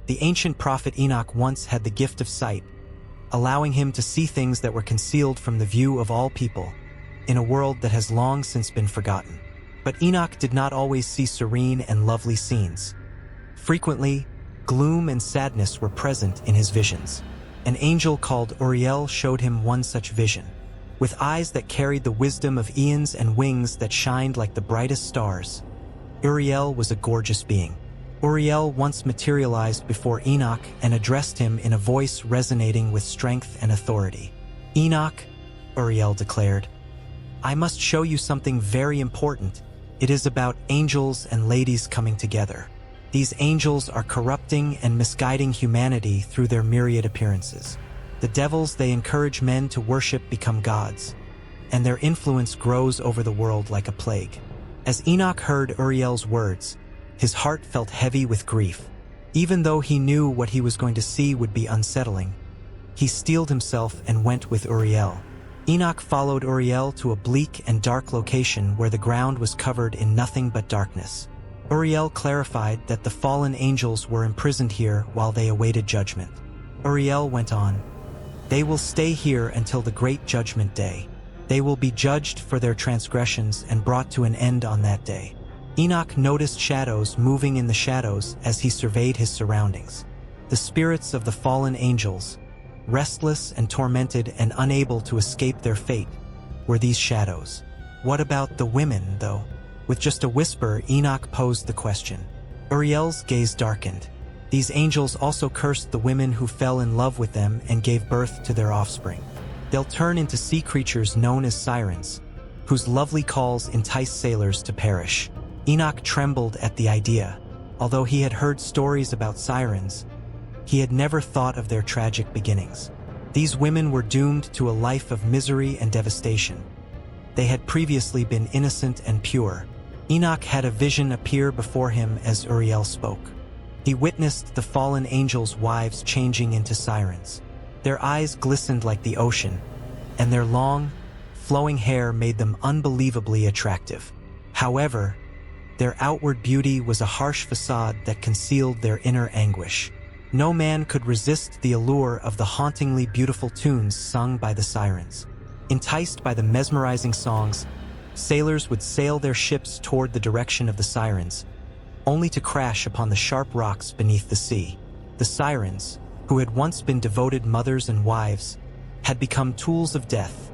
The ancient prophet Enoch once had the gift of sight, allowing him to see things that were concealed from the view of all people, in a world that has long since been forgotten. But Enoch did not always see serene and lovely scenes. Frequently, gloom and sadness were present in his visions. An angel called Uriel showed him one such vision. With eyes that carried the wisdom of eons and wings that shined like the brightest stars, Uriel was a gorgeous being. Uriel once materialized before Enoch and addressed him in a voice resonating with strength and authority. "Enoch," Uriel declared, "I must show you something very important. It is about angels and ladies coming together. These angels are corrupting and misguiding humanity through their myriad appearances. The devils they encourage men to worship become gods, and their influence grows over the world like a plague." As Enoch heard Uriel's words, his heart felt heavy with grief. Even though he knew what he was going to see would be unsettling, he steeled himself and went with Uriel. Enoch followed Uriel to a bleak and dark location where the ground was covered in nothing but darkness. Uriel clarified that the fallen angels were imprisoned here while they awaited judgment. Uriel went on, "They will stay here until the great judgment day. They will be judged for their transgressions and brought to an end on that day." Enoch noticed shadows moving in the shadows as he surveyed his surroundings. The spirits of the fallen angels, restless and tormented and unable to escape their fate, were these shadows. What about the women, though? With just a whisper, Enoch posed the question. Uriel's gaze darkened. These angels also cursed the women who fell in love with them and gave birth to their offspring. They'll turn into sea creatures known as sirens, whose lovely calls entice sailors to perish. Enoch trembled at the idea. Although he had heard stories about sirens, he had never thought of their tragic beginnings. These women were doomed to a life of misery and devastation. They had previously been innocent and pure. Enoch had a vision appear before him as Uriel spoke. He witnessed the fallen angels' wives changing into sirens. Their eyes glistened like the ocean, and their long, flowing hair made them unbelievably attractive. However, their outward beauty was a harsh facade that concealed their inner anguish. No man could resist the allure of the hauntingly beautiful tunes sung by the sirens. Enticed by the mesmerizing songs, sailors would sail their ships toward the direction of the sirens, only to crash upon the sharp rocks beneath the sea. The sirens, who had once been devoted mothers and wives, had become tools of death,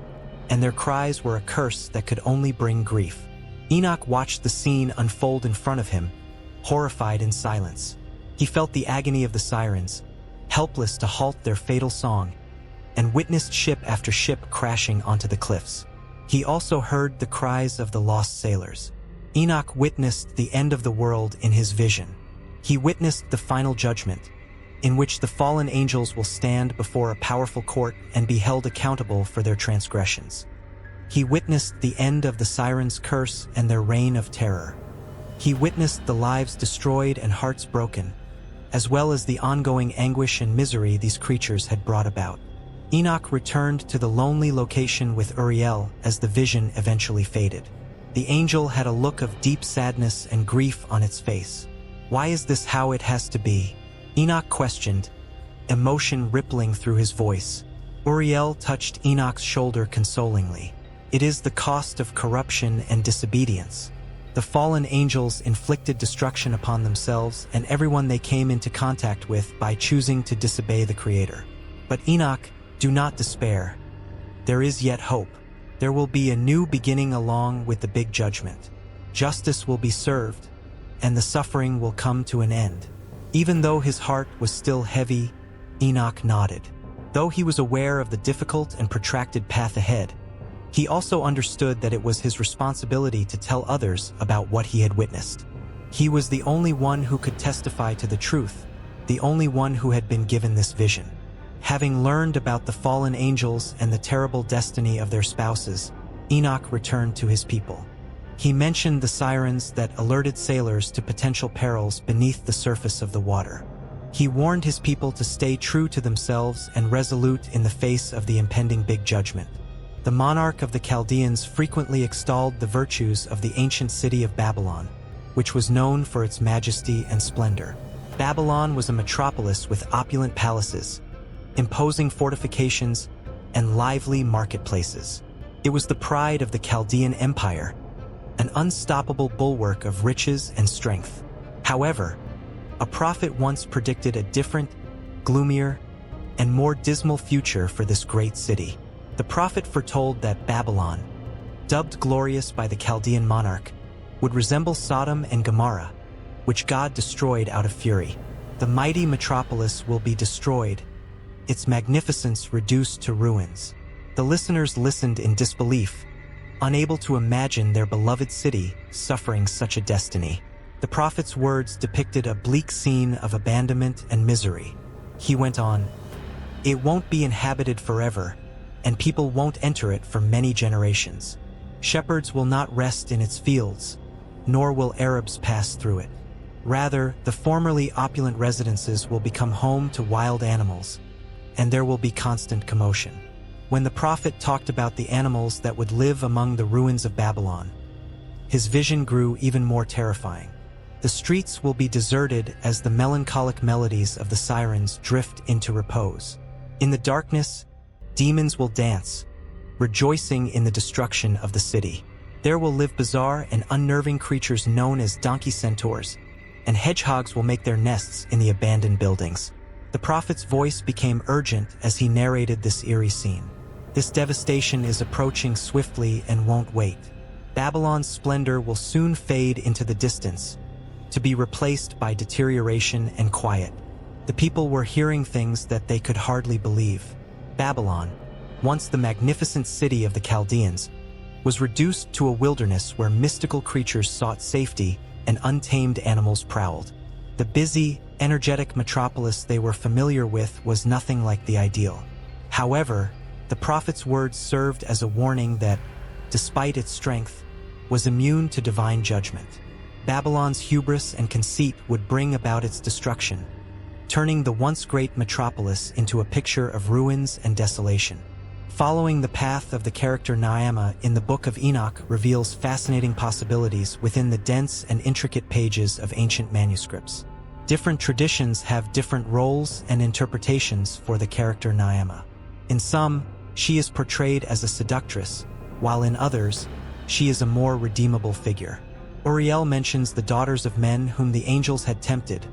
and their cries were a curse that could only bring grief. Enoch watched the scene unfold in front of him, horrified in silence. He felt the agony of the sirens, helpless to halt their fatal song, and witnessed ship after ship crashing onto the cliffs. He also heard the cries of the lost sailors. Enoch witnessed the end of the world in his vision. He witnessed the final judgment, in which the fallen angels will stand before a powerful court and be held accountable for their transgressions. He witnessed the end of the sirens' curse and their reign of terror. He witnessed the lives destroyed and hearts broken, as well as the ongoing anguish and misery these creatures had brought about. Enoch returned to the lonely location with Uriel as the vision eventually faded. The angel had a look of deep sadness and grief on its face. "Why is this how it has to be?" Enoch questioned, emotion rippling through his voice. Uriel touched Enoch's shoulder consolingly. "It is the cost of corruption and disobedience. The fallen angels inflicted destruction upon themselves and everyone they came into contact with by choosing to disobey the Creator. But Enoch, do not despair. There is yet hope. There will be a new beginning along with the big judgment. Justice will be served, and the suffering will come to an end." Even though his heart was still heavy, Enoch nodded. Though he was aware of the difficult and protracted path ahead, he also understood that it was his responsibility to tell others about what he had witnessed. He was the only one who could testify to the truth, the only one who had been given this vision. Having learned about the fallen angels and the terrible destiny of their spouses, Enoch returned to his people. He mentioned the sirens that alerted sailors to potential perils beneath the surface of the water. He warned his people to stay true to themselves and resolute in the face of the impending big judgment. The monarch of the Chaldeans frequently extolled the virtues of the ancient city of Babylon, which was known for its majesty and splendor. Babylon was a metropolis with opulent palaces, imposing fortifications, and lively marketplaces. It was the pride of the Chaldean Empire, an unstoppable bulwark of riches and strength. However, a prophet once predicted a different, gloomier, and more dismal future for this great city. The prophet foretold that Babylon, dubbed glorious by the Chaldean monarch, would resemble Sodom and Gomorrah, which God destroyed out of fury. The mighty metropolis will be destroyed, its magnificence reduced to ruins. The listeners listened in disbelief, unable to imagine their beloved city suffering such a destiny. The prophet's words depicted a bleak scene of abandonment and misery. He went on, "It won't be inhabited forever, and people won't enter it for many generations. Shepherds will not rest in its fields, nor will Arabs pass through it. Rather, the formerly opulent residences will become home to wild animals, and there will be constant commotion." When the prophet talked about the animals that would live among the ruins of Babylon, his vision grew even more terrifying. The streets will be deserted as the melancholic melodies of the sirens drift into repose. In the darkness, demons will dance, rejoicing in the destruction of the city. There will live bizarre and unnerving creatures known as donkey centaurs, and hedgehogs will make their nests in the abandoned buildings. The prophet's voice became urgent as he narrated this eerie scene. This devastation is approaching swiftly and won't wait. Babylon's splendor will soon fade into the distance, to be replaced by deterioration and quiet. The people were hearing things that they could hardly believe. Babylon, once the magnificent city of the Chaldeans, was reduced to a wilderness where mystical creatures sought safety and untamed animals prowled. The busy, energetic metropolis they were familiar with was nothing like the ideal. However, the prophet's words served as a warning that, despite its strength, was immune to divine judgment. Babylon's hubris and conceit would bring about its destruction, turning the once great metropolis into a picture of ruins and desolation. Following the path of the character Naamah in the Book of Enoch reveals fascinating possibilities within the dense and intricate pages of ancient manuscripts. Different traditions have different roles and interpretations for the character Naamah. In some, she is portrayed as a seductress, while in others, she is a more redeemable figure. Uriel mentions the daughters of men whom the angels had tempted,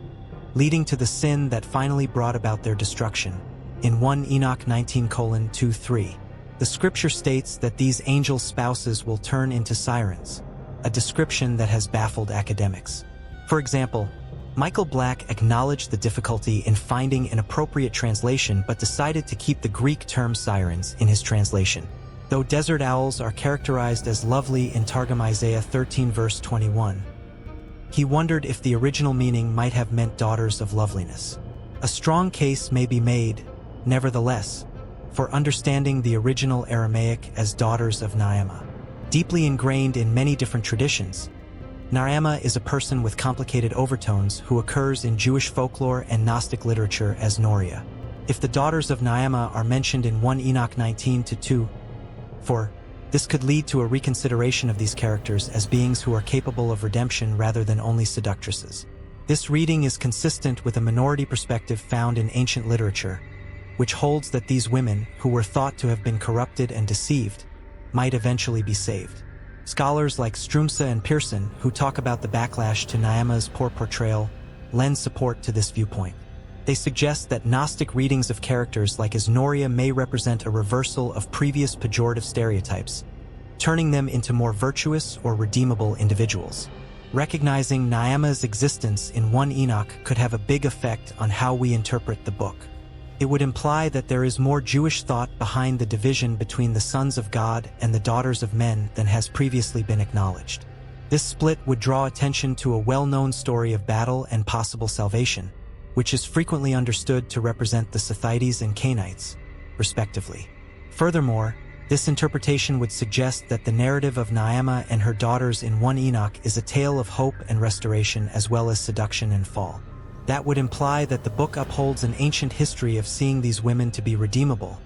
leading to the sin that finally brought about their destruction. In 1 Enoch 19:2-3, the scripture states that these angel spouses will turn into sirens, a description that has baffled academics. For example, Michael Black acknowledged the difficulty in finding an appropriate translation but decided to keep the Greek term sirens in his translation. Though desert owls are characterized as lovely in Targum Isaiah 13 verse 21, he wondered if the original meaning might have meant daughters of loveliness. A strong case may be made, nevertheless, for understanding the original Aramaic as daughters of Naamah. Deeply ingrained in many different traditions, Naamah is a person with complicated overtones who occurs in Jewish folklore and Gnostic literature as Noria. If the daughters of Naamah are mentioned in 1 Enoch 19:2-4, this could lead to a reconsideration of these characters as beings who are capable of redemption rather than only seductresses. This reading is consistent with a minority perspective found in ancient literature, which holds that these women, who were thought to have been corrupted and deceived, might eventually be saved. Scholars like Strumsa and Pearson, who talk about the backlash to Naamah's poor portrayal, lend support to this viewpoint. They suggest that Gnostic readings of characters like Noria may represent a reversal of previous pejorative stereotypes, turning them into more virtuous or redeemable individuals. Recognizing Naamah's existence in 1 Enoch could have a big effect on how we interpret the book. It would imply that there is more Jewish thought behind the division between the sons of God and the daughters of men than has previously been acknowledged. This split would draw attention to a well-known story of battle and possible salvation, which is frequently understood to represent the Scythites and Cainites, respectively. Furthermore, this interpretation would suggest that the narrative of Naamah and her daughters in 1 Enoch is a tale of hope and restoration as well as seduction and fall. That would imply that the book upholds an ancient history of seeing these women to be redeemable,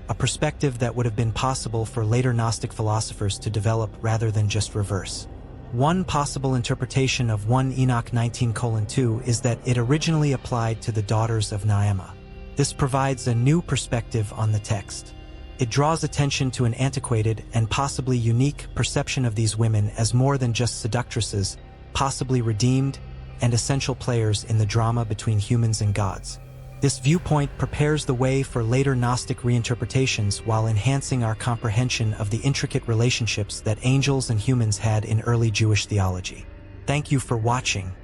a perspective that would have been possible for later Gnostic philosophers to develop rather than just reverse. One possible interpretation of 1 Enoch 19:2 is that it originally applied to the daughters of Naamah. This provides a new perspective on the text. It draws attention to an antiquated and possibly unique perception of these women as more than just seductresses, possibly redeemed and essential players in the drama between humans and gods. This viewpoint prepares the way for later Gnostic reinterpretations while enhancing our comprehension of the intricate relationships that angels and humans had in early Jewish theology. Thank you for watching.